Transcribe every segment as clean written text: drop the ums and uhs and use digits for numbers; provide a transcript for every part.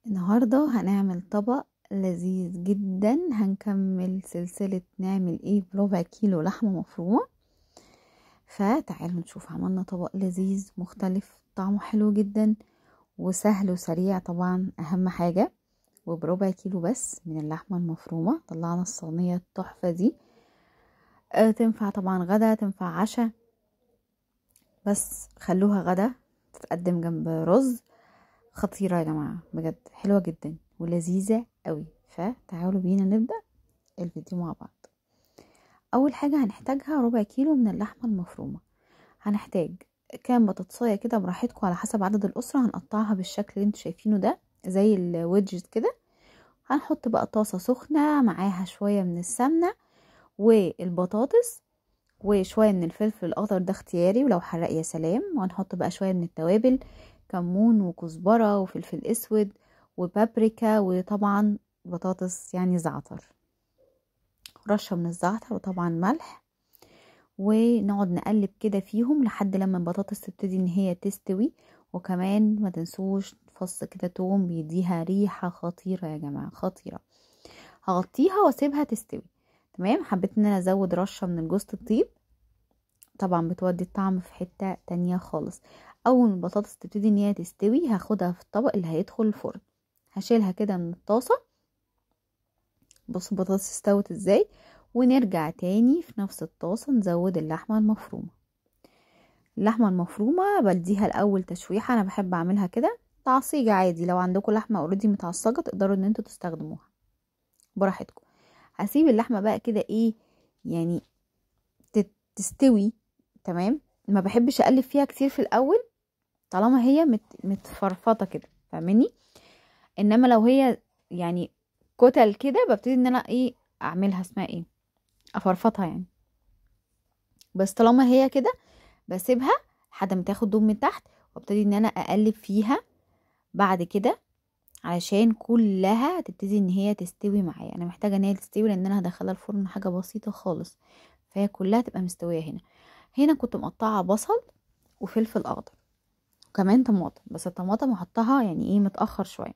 النهاردة هنعمل طبق لذيذ جدا. هنكمل سلسلة نعمل ايه بربع كيلو لحمة مفرومة. فتعالوا نشوف. عملنا طبق لذيذ مختلف، طعمه حلو جدا وسهل وسريع طبعا اهم حاجة، وبربع كيلو بس من اللحمة المفرومة. طلعنا الصينية التحفة دي. تنفع طبعا غدا، تنفع عشاء، بس خلوها غدا تتقدم جنب رز. خطيرة يا جماعة، بجد حلوة جدا ولذيذة قوي. فتعالوا بينا نبدأ الفيديو مع بعض. اول حاجة هنحتاجها ربع كيلو من اللحمة المفرومة. هنحتاج كام بطاطساية كده براحتكم على حسب عدد الأسرة. هنقطعها بالشكل اللي انتوا شايفينه ده زي الويدجز كده. هنحط بقى طاسة سخنة معاها شوية من السمنة والبطاطس وشوية من الفلفل الأخضر، ده اختياري ولو حرق يا سلام. وهنحط بقى شوية من التوابل، كمون وكزبرة وفلفل اسود وبابريكا، وطبعا بطاطس يعني زعتر، رشة من الزعتر، وطبعا ملح. ونقعد نقلب كده فيهم لحد لما البطاطس تبتدي ان هي تستوي. وكمان ما تنسوش فص كده توم، بيديها ريحة خطيرة يا جماعة، خطيرة. هغطيها واسيبها تستوي. تمام. حبيت ان انا ازود رشة من جوز الطيب، طبعا بتودي الطعم في حتة تانية خالص. اول ما البطاطس تبتدي ان هي تستوي هاخدها في الطبق اللي هيدخل الفرن. هشيلها كده من الطاسة. بص البطاطس استوت ازاي. ونرجع تاني في نفس الطاسة نزود اللحمة المفرومة. اللحمة المفرومة بلديها الاول تشويحة، انا بحب اعملها كده تعصيجة عادي. لو عندكم لحمة اوريدي متعصجة تقدروا ان انتوا تستخدموها براحتكم. هسيب اللحمة بقى كده ايه يعني تستوي. تمام. ما بحبش اقلب فيها كتير في الاول طالما هي متفرفطه كده، فاهماني؟ انما لو هي يعني كتل كده ببتدي ان انا ايه اعملها، اسمها ايه، افرفطها يعني. بس طالما هي كده بسيبها لحد ما تاخد دم من تحت، وابتدي ان انا اقلب فيها بعد كده علشان كلها تبتدي ان هي تستوي معايا. انا محتاجه ان هي تستوي لان انا هدخلها الفرن حاجه بسيطه خالص، فهي كلها تبقى مستويه. هنا كنت مقطعه بصل وفلفل اخضر وكمان طماطم، بس الطماطم هحطها يعني ايه متاخر شويه.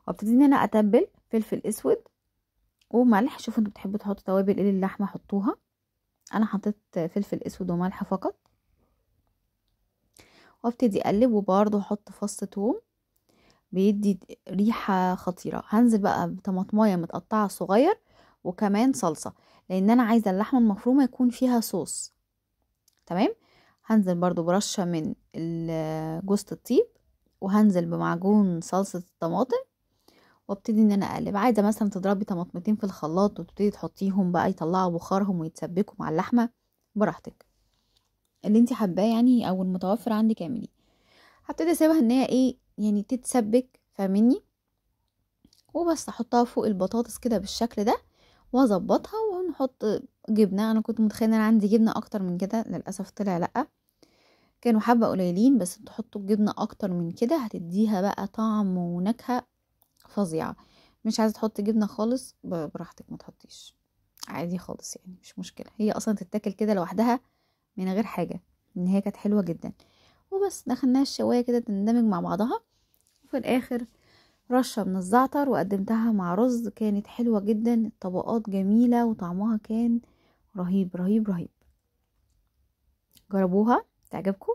وابتدي ان انا اتبل فلفل اسود وملح. شوفوا انتوا بتحبوا تحطوا توابل ايه للحمه حطوها، انا حطيت فلفل اسود وملح فقط. وابتدي اقلب وبرضه احط فص ثوم بيدي ريحه خطيره. هنزل بقى بطماطمايه متقطعه صغير وكمان صلصه، لان انا عايزه اللحمه المفرومه يكون فيها صوص. تمام. هنزل برضو برشه من جوز الطيب، وهنزل بمعجون صلصه الطماطم. وابتدي ان انا اقلب. عايزه مثلا تضربي طماطمتين في الخلاط وتبتدي تحطيهم بقى يطلعوا بخارهم ويتسبكوا مع اللحمه، براحتك اللي انت حباه يعني، او المتوفر عندك اعمليه. هبتدي اسيبها ان هي ايه يعني تتسبك، فاهمني؟ وبس احطها فوق البطاطس كده بالشكل ده واظبطها. ونحط جبنه. انا كنت متخيله ان انا عندي جبنه اكتر من كده، للاسف طلع لا، كانوا حبه قليلين. بس انتوا حطوا جبنه اكتر من كده هتديها بقى طعم ونكهه فظيعه. مش عايزه تحطي جبنه خالص براحتك، ما تحطيش عادي خالص يعني، مش مشكله. هي اصلا تتاكل كده لوحدها من غير حاجه، ان هي كانت حلوه جدا. وبس دخلناها الشوايه كده تندمج مع بعضها. وفي الاخر رشه من الزعتر وقدمتها مع رز. كانت حلوه جدا، الطبقات جميله وطعمها كان رهيب رهيب رهيب. جربوها تعجبكم.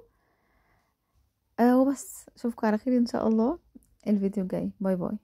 وبس اشوفكم على خير ان شاء الله الفيديو الجاي. باي باي.